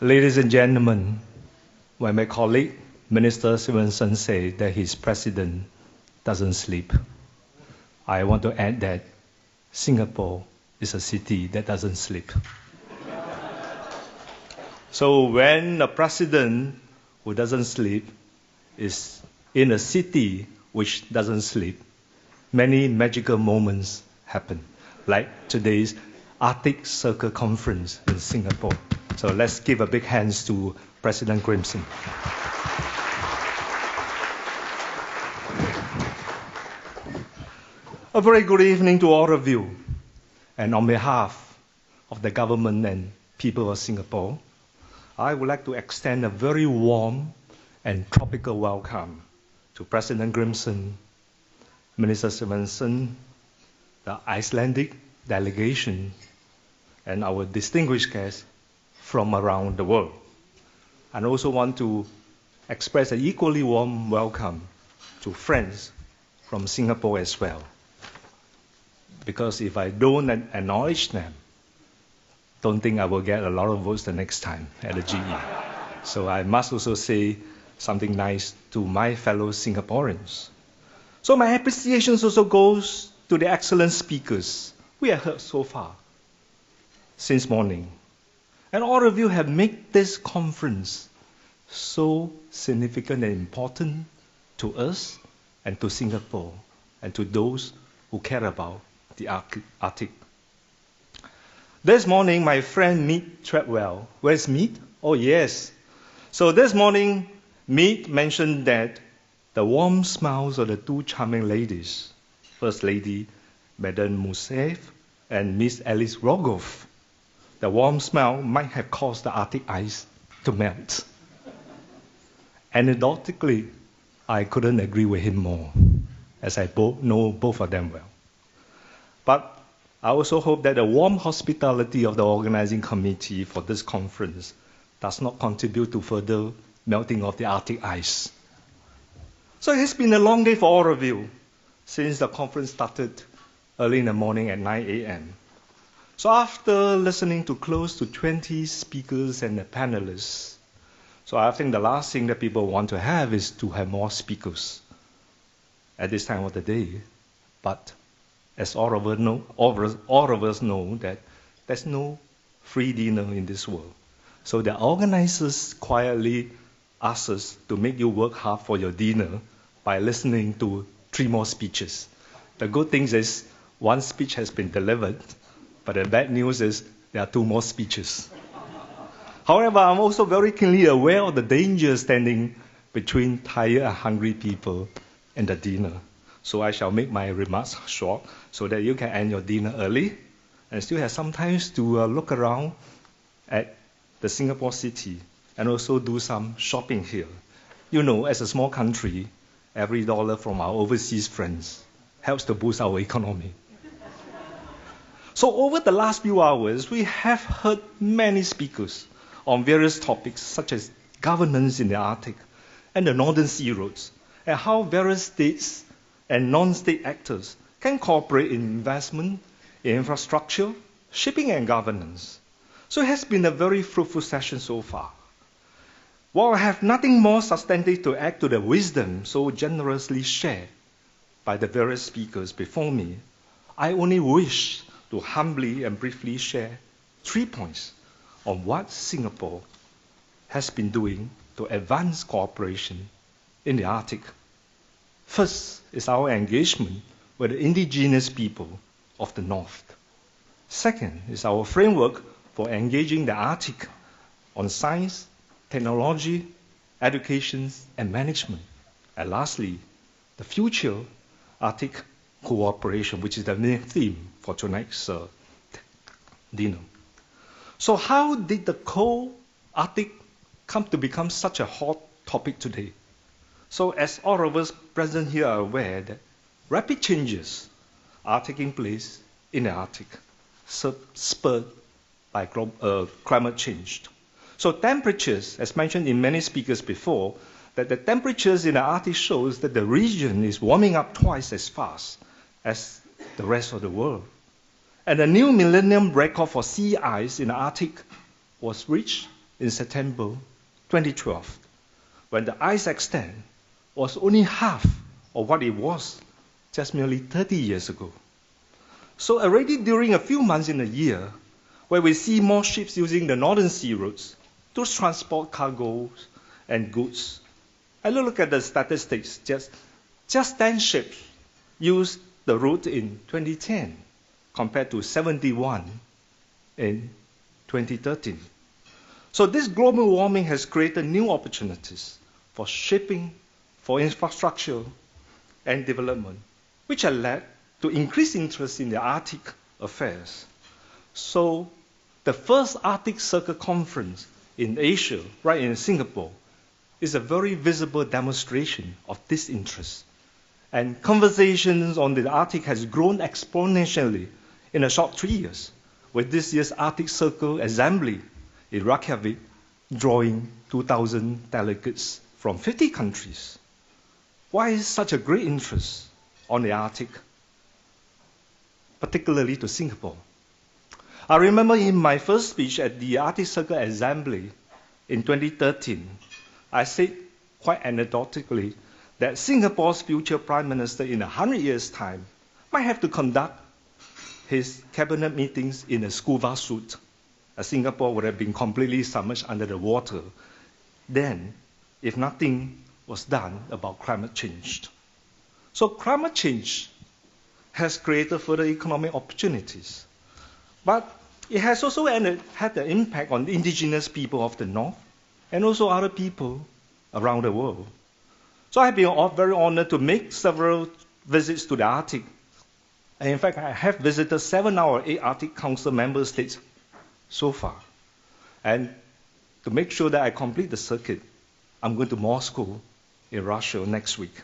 Ladies and gentlemen, when my colleague, Minister Siong said that his president doesn't sleep, I want to add that Singapore is a city that doesn't sleep. So when a president who doesn't sleep is in a city which doesn't sleep, many magical moments happen, like today's Arctic Circle Conference in Singapore. So let's give a big hands to President Grimson. A very good evening to all of you. And on behalf of the government and people of Singapore, I would like to extend a very warm and tropical welcome to President Grimson, Minister Simonson, the Icelandic delegation, and our distinguished guests from around the world. And also want to express an equally warm welcome to friends from Singapore as well. Because if I don't acknowledge them, don't think I will get a lot of votes the next time at the GE. So I must also say something nice to my fellow Singaporeans. So my appreciation also goes to the excellent speakers we have heard so far since morning. And all of you have made this conference so significant and important to us and to Singapore and to those who care about the Arctic. This morning, my friend Meet Treadwell. Where's Meet? Oh, yes. So this morning, Meet mentioned that the warm smiles of the two charming ladies, First Lady Madame Mousseff and Miss Alice Rogov, the warm smile might have caused the Arctic ice to melt. Anecdotally, I couldn't agree with him more, as I know both of them well. But I also hope that the warm hospitality of the organizing committee for this conference does not contribute to further melting of the Arctic ice. So it has been a long day for all of you since the conference started early in the morning at 9 a.m. So after listening to close to 20 speakers and the panelists, so I think the last thing that people want to have is to have more speakers at this time of the day. But as all of us know that there's no free dinner in this world. So the organizers quietly asked us to make you work hard for your dinner by listening to 3 more speeches. The good thing is 1 speech has been delivered, but the bad news is there are 2 more speeches. However, I'm also very keenly aware of the danger standing between tired and hungry people and the dinner. So I shall make my remarks short so that you can end your dinner early and still have some time to look around at the Singapore city and also do some shopping here. You know, as a small country, every dollar from our overseas friends helps to boost our economy. So over the last few hours, we have heard many speakers on various topics such as governance in the Arctic and the Northern Sea routes, and how various states and non-state actors can cooperate in investment, in infrastructure, shipping and governance. So it has been a very fruitful session so far. While I have nothing more substantive to add to the wisdom so generously shared by the various speakers before me, I only wish to humbly and briefly share 3 points on what Singapore has been doing to advance cooperation in the Arctic. First is our engagement with the indigenous people of the North. Second is our framework for engaging the Arctic on science, technology, education, and management. And lastly, the future Arctic cooperation, which is the main theme for tonight's dinner. So how did the cold Arctic come to become such a hot topic today? So as all of us present here are aware that rapid changes are taking place in the Arctic, spurred by climate change. So temperatures, as mentioned in many speakers before, that the temperatures in the Arctic shows that the region is warming up twice as fast as the rest of the world. And the new millennium record for sea ice in the Arctic was reached in September 2012, when the ice extent was only half of what it was just merely 30 years ago. So already during a few months in a year, where we see more ships using the northern sea routes to transport cargoes and goods, I look at the statistics. Just 10 ships used the route in 2010 compared to 71 in 2013. So this global warming has created new opportunities for shipping, for infrastructure and development, which have led to increased interest in the Arctic affairs. So the first Arctic Circle Conference in Asia, right in Singapore, is a very visible demonstration of this interest. And conversations on the Arctic has grown exponentially in a short 3 years, with this year's Arctic Circle Assembly in Reykjavik drawing 2,000 delegates from 50 countries. Why is such a great interest on the Arctic, particularly to Singapore? I remember in my first speech at the Arctic Circle Assembly in 2013, I said quite anecdotically that Singapore's future Prime Minister in 100 years' time might have to conduct his cabinet meetings in a scuba suit, as Singapore would have been completely submerged under the water then if nothing was done about climate change. So climate change has created further economic opportunities, but it has also had an impact on the indigenous people of the North and also other people around the world. So I've been very honored to make several visits to the Arctic. And in fact, I have visited 7 out of 8 Arctic Council member states so far. And to make sure that I complete the circuit, I'm going to Moscow in Russia next week.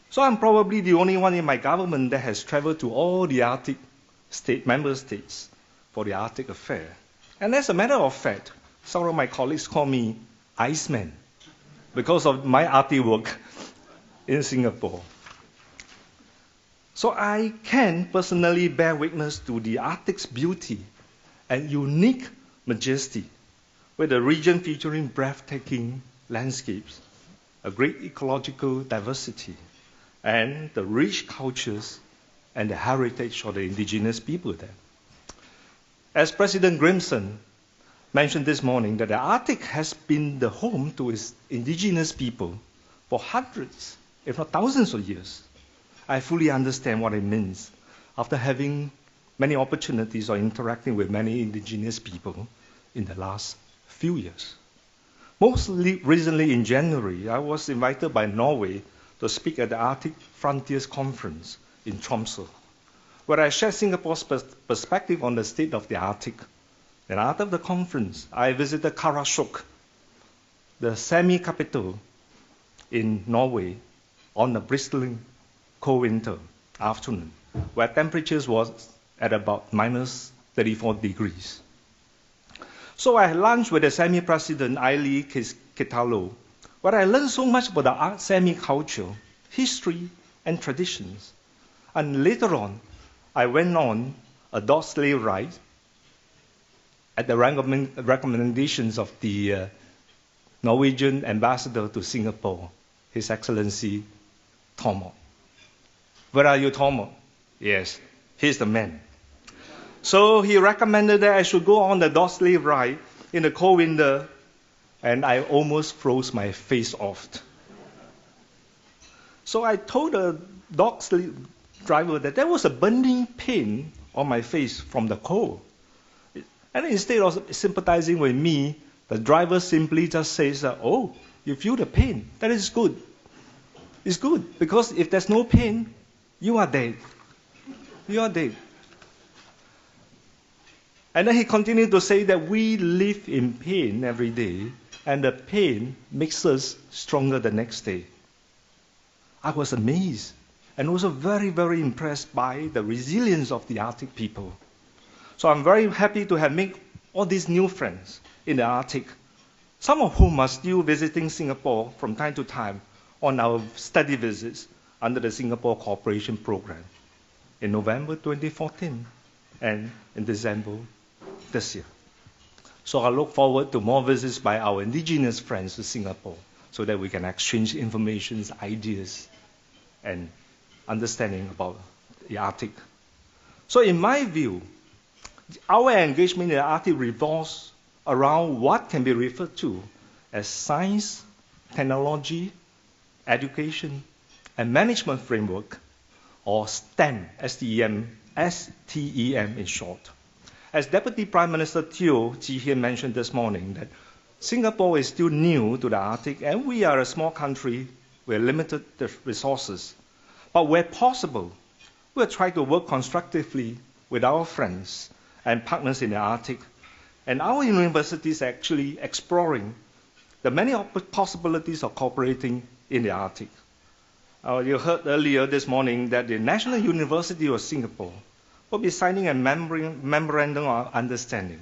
So I'm probably the only one in my government that has traveled to all the Arctic member states for the Arctic affair. And as a matter of fact, some of my colleagues call me Iceman because of my Arctic work in Singapore. So I can personally bear witness to the Arctic's beauty and unique majesty, with the region featuring breathtaking landscapes, a great ecological diversity, and the rich cultures and the heritage of the indigenous people there. As President Grimson mentioned this morning, that the Arctic has been the home to its indigenous people for hundreds, if not thousands of years. I fully understand what it means after having many opportunities of interacting with many indigenous people in the last few years. Most recently in January, I was invited by Norway to speak at the Arctic Frontiers Conference in Tromsø, where I shared Singapore's perspective on the state of the Arctic. And after the conference, I visited Karasjok, the semi-capital in Norway, on a bristling cold winter afternoon, where temperatures was at about minus 34 degrees. So I had lunch with the Sami president, Aili Kitalo, where I learned so much about the Sami culture, history, and traditions. And later on, I went on a dog sleigh ride at the recommendations of the Norwegian ambassador to Singapore, His Excellency Tormod. Where are you, Tormod? Yes, he's the man. So he recommended that I should go on the dog sleigh ride in the cold winter, and I almost froze my face off. So I told the dog sleigh driver that there was a burning pain on my face from the cold. And instead of sympathizing with me, the driver simply just says, oh, you feel the pain. That is good. It's good, because if there's no pain, you are dead. You are dead. And then he continued to say that we live in pain every day, and the pain makes us stronger the next day. I was amazed and also very, very impressed by the resilience of the Arctic people. So I'm very happy to have made all these new friends in the Arctic, some of whom are still visiting Singapore from time to time on our study visits under the Singapore Cooperation Program in November 2014 and in December this year. So I look forward to more visits by our indigenous friends to Singapore so that we can exchange information, ideas, and understanding about the Arctic. So in my view, our engagement in the Arctic revolves around what can be referred to as science, technology, education, and management framework, or STEM, STEM in short. As Deputy Prime Minister Teo Chi-hien mentioned this morning, that Singapore is still new to the Arctic, and we are a small country with limited resources. But where possible, we'll try to work constructively with our friends and partners in the Arctic. And our university is actually exploring the many possibilities of cooperating in the Arctic. You heard earlier this morning that the National University of Singapore will be signing a memorandum of understanding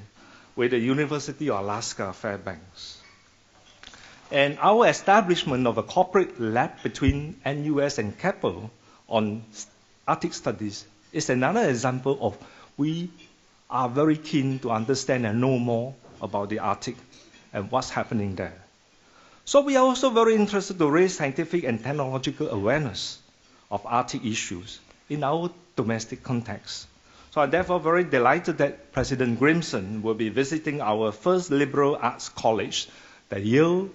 with the University of Alaska Fairbanks. And our establishment of a corporate lab between NUS and Keppel on Arctic studies is another example of we are very keen to understand and know more about the Arctic and what's happening there. So we are also very interested to raise scientific and technological awareness of Arctic issues in our domestic context. So I'm therefore very delighted that President Grimson will be visiting our first liberal arts college, the Yale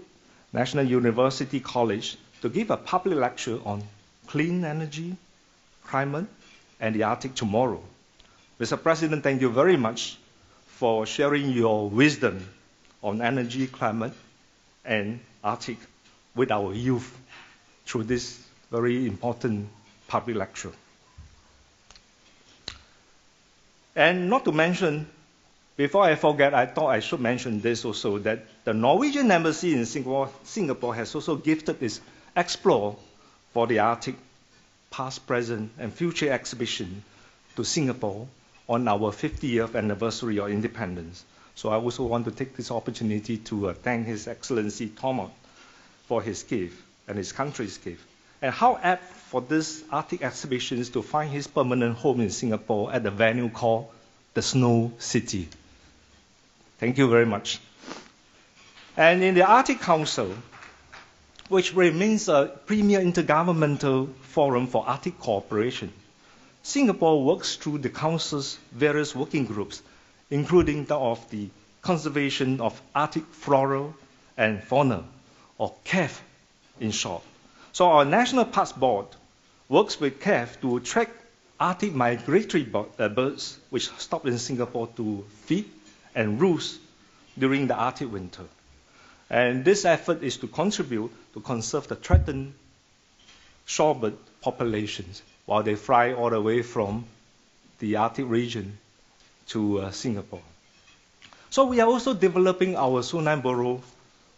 National University College, to give a public lecture on clean energy, climate, and the Arctic tomorrow. Mr. President, thank you very much for sharing your wisdom on energy, climate, and Arctic with our youth through this very important public lecture. And not to mention, before I forget, I thought I should mention this also, that the Norwegian Embassy in Singapore has also gifted its Explore for the Arctic past, present, and future exhibition to Singapore on our 50th anniversary of independence. So I also want to take this opportunity to thank His Excellency Thomas for his gift and his country's gift. And how apt for this Arctic exhibitions to find his permanent home in Singapore at a venue called the Snow City. Thank you very much. And in the Arctic Council, which remains a premier intergovernmental forum for Arctic cooperation, Singapore works through the Council's various working groups, including that of the Conservation of Arctic Flora and Fauna, or CAF in short. So our National Parks Board works with CAF to track Arctic migratory birds which stop in Singapore to feed and roost during the Arctic winter. And this effort is to contribute to conserve the threatened shorebird populations while they fly all the way from the Arctic region to Singapore. So we are also developing our Sunanborough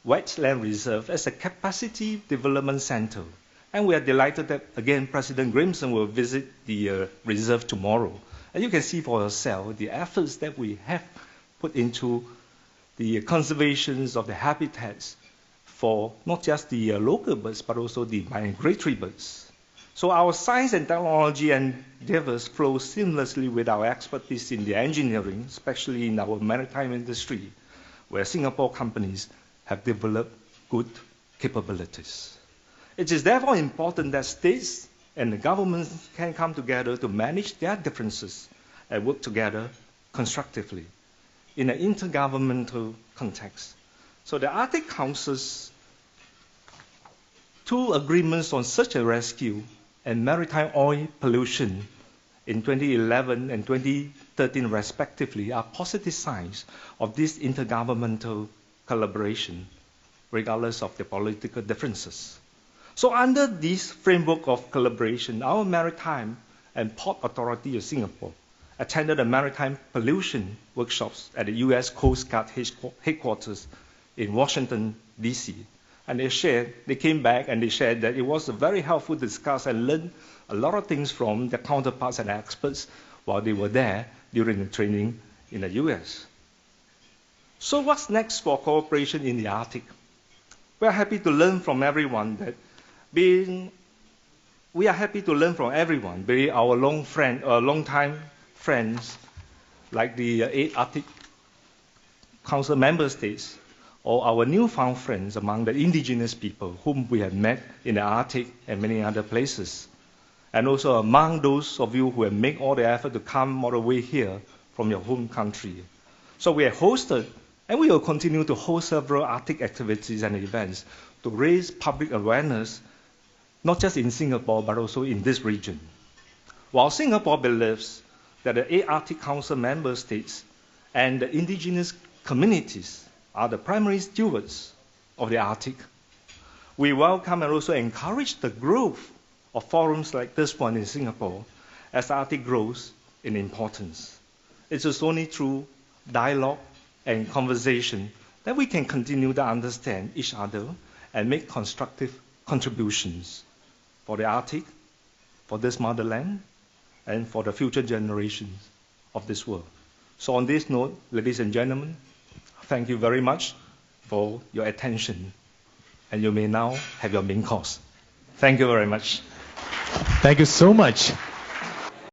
Wetland Reserve as a capacity development center. And we are delighted that, again, President Grimson will visit the reserve tomorrow. And you can see for yourself the efforts that we have put into the conservations of the habitats for not just the local birds, but also the migratory birds. So our science and technology endeavors flow seamlessly with our expertise in the engineering, especially in our maritime industry, where Singapore companies have developed good capabilities. It is therefore important that states and the governments can come together to manage their differences and work together constructively in an intergovernmental context. So the Arctic Council's two agreements on search and rescue and maritime oil pollution in 2011 and 2013 respectively are positive signs of this intergovernmental collaboration, regardless of the political differences. So under this framework of collaboration, our Maritime and Port Authority of Singapore attended a maritime pollution workshops at the U.S. Coast Guard headquarters in Washington, D.C. And they came back and they shared that it was very helpful to discuss and learn a lot of things from their counterparts and experts while they were there during the training in the U.S. So what's next for cooperation in the Arctic? We are happy to learn from everyone, be our long-time friends like the 8 Arctic Council member states or our newfound friends among the indigenous people whom we have met in the Arctic and many other places, and also among those of you who have made all the effort to come all the way here from your home country. So we have hosted, and we will continue to host several Arctic activities and events to raise public awareness, not just in Singapore, but also in this region. While Singapore believes that the 8 Arctic Council member states and the indigenous communities are the primary stewards of the Arctic, we welcome and also encourage the growth of forums like this one in Singapore as the Arctic grows in importance. It is only through dialogue and conversation that we can continue to understand each other and make constructive contributions for the Arctic, for this motherland, and for the future generations of this world. So on this note, ladies and gentlemen, thank you very much for your attention, and you may now have your main course. Thank you very much. Thank you so much.